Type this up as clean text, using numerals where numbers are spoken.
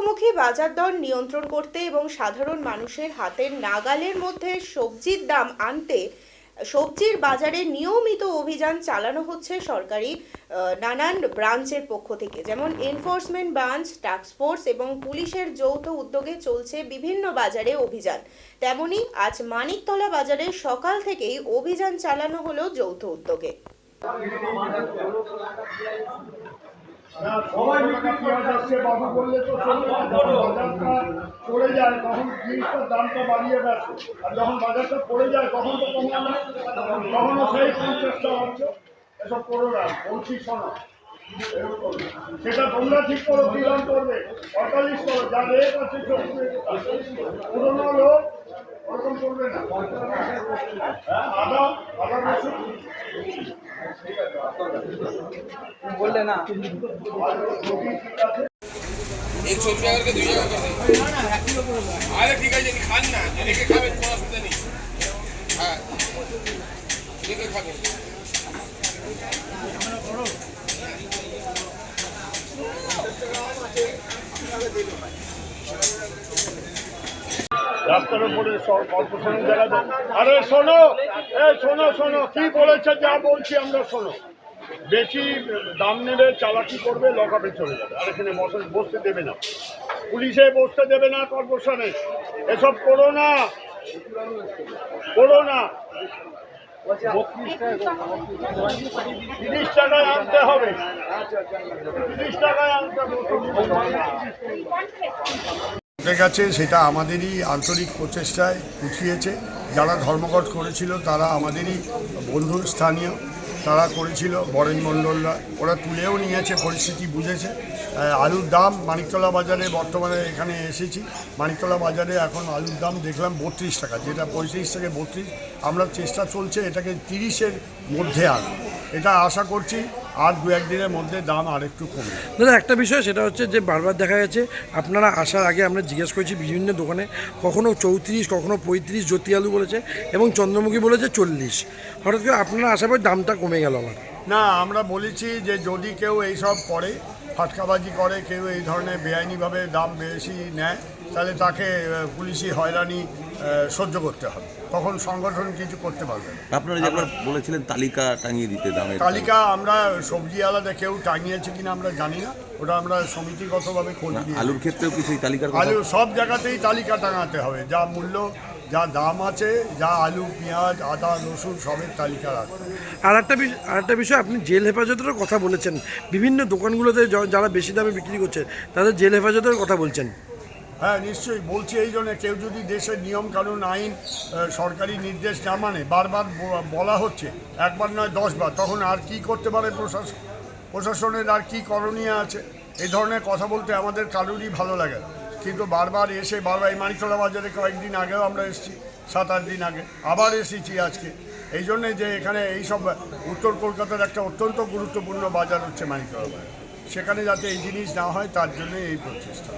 ঊর্ধ্বমুখী বাজার দর নিয়ন্ত্রণ করতে এবং সাধারণ মানুষের হাতের নাগালের মধ্যে সবজির দাম আনতে সবজির বাজারে নিয়মিত অভিযান চালানো হচ্ছে সরকারি নানান ব্রাঞ্চের পক্ষ থেকে, যেমন এনফোর্সমেন্ট ব্রাঞ্চ, টাস্কফোর্স এবং পুলিশের যৌথ উদ্যোগে চলছে বিভিন্ন বাজারে অভিযান। তেমনি আজ মানিকতলা বাজারে সকাল থেকেই অভিযান চালানো হলো যৌথ উদ্যোগে। সবাই পেঁয়াজ আসছে বাবু বললে তো বাজারটা পড়ে যায় তখন জিনিসটার দামটা বাড়িয়ে দেয়, আর যখন বাজারটা পড়ে যায় তখন তো কমে না, তখনও সেই 50 টাকা হচ্ছে। এসব করো না, বলছি শোনো, সেটা তোমরা ঠিক করো কি দাম করবে, 45 করো, যা রেট আছে পুরোনো লোক ওরকম করবে না। আদা আদা রসুন বললে না एक 100 रुपया करके 2 जगह कर दे। अरे ठीक है, ये खान ना लेके खावे, कोई असुविधा नहीं। हाँ लेके खावे। রাস্তার উপরে কর্পোরেশনের জায়গা। আরে শোনো, শোনো শোনো কি বলেছে, যা বলছি আমরা শোনো। বেশি দাম নেবে, চালাকি করবে, লকআপে চলে যাবে, আর এখানে বসতে দেবে না, পুলিশে বসতে দেবে না, কর্পোরেশনে। এসব করো না, করো না। 30 টাকায় আনতে হবে, 30 টাকায় আনতে হবে। গেছে সেটা আমাদেরই আন্তরিক প্রচেষ্টায় উঠিয়েছে। যারা ধর্মঘট করেছিল তারা আমাদেরই বন্ধু, স্থানীয়, তারা করেছিল, বরেন মণ্ডলরা, ওরা তুলেও নিয়েছে, পরিস্থিতি বুঝেছে। আলুর দাম মানিকতলা বাজারে বর্তমানে এখানে এসেছি, মানিকতলা বাজারে এখন আলুর দাম দেখলাম 32 টাকা, যেটা 35 থেকে 32। আমরা চেষ্টা চলছে এটাকে 30-এর মধ্যে আনা, এটা আশা করছি আর 2-1 দিনের মধ্যে দাম আর একটু কমবে। দাদা একটা বিষয়, সেটা হচ্ছে যে বারবার দেখা গেছে আপনারা আসার আগে আমরা জিজ্ঞেস করেছি বিভিন্ন দোকানে, কখনো 34, কখনো 35 জ্যোতি আলু বলেছে এবং চন্দ্রমুখী বলেছে 40। হঠাৎ করে আপনারা আসার পর দামটা কমে গেল আমার। না, আমরা বলেছি যে যদি কেউ এইসব করে, ফাটকাবাজি করে, কেউ এই ধরনের বেআইনিভাবে দাম বেশি নেয়, তাহলে তাকে পুলিশি হয়রানি সহ্য করতে হবে, তখন সংগঠন কিছু করতে পারবে না। আপনারা যেবার বলেছিলেন তালিকা টাঙিয়ে দিতে দামের তালিকা আমরা সবজি আলাদা কেউ টাঙিয়েছে কিনা আমরা জানি না, ওটা আমরা সমিতিগতভাবে খোঁজ নিই। আলুর ক্ষেত্রেও কি সেই তালিকার আলু সব জায়গাতেই তালিকা টাঙাতে হবে, যা মূল্য, যা দাম আছে, যা আলু, পেঁয়াজ, আদা, রসুন সবের তালিকা রাখতে হবে। আর একটা বিষয়, আপনি জেল হেফাজতেরও কথা বলেছেন, বিভিন্ন দোকানগুলোতে যারা বেশি দামে বিক্রি করছে তাদের জেল হেফাজতের কথা বলছেন। হ্যাঁ নিশ্চয়ই বলছি, এই জন্য কেউ যদি দেশের নিয়ম কানুন, আইন, সরকারি নির্দেশ না মানে, বারবার বলা হচ্ছে, একবার নয় 10 বার, তখন আর কি করতে পারে প্রশাসনের, আর কি করণীয় আছে? এই ধরনের কথা বলতে আমাদের কারোরই ভালো লাগে না, কিন্তু বারবার এসে এই মানিকতলা বাজারে কয়েকদিন আগেও আমরা এসেছি, 7-8 দিন আগে আবার এসেছি আজকে, এই জন্যে যে এখানে এইসব উত্তর কলকাতার একটা অত্যন্ত গুরুত্বপূর্ণ বাজার হচ্ছে মানিকতলা বাজার, সেখানে যাতে এই জিনিস না হয় তার জন্য এই প্রচেষ্টা।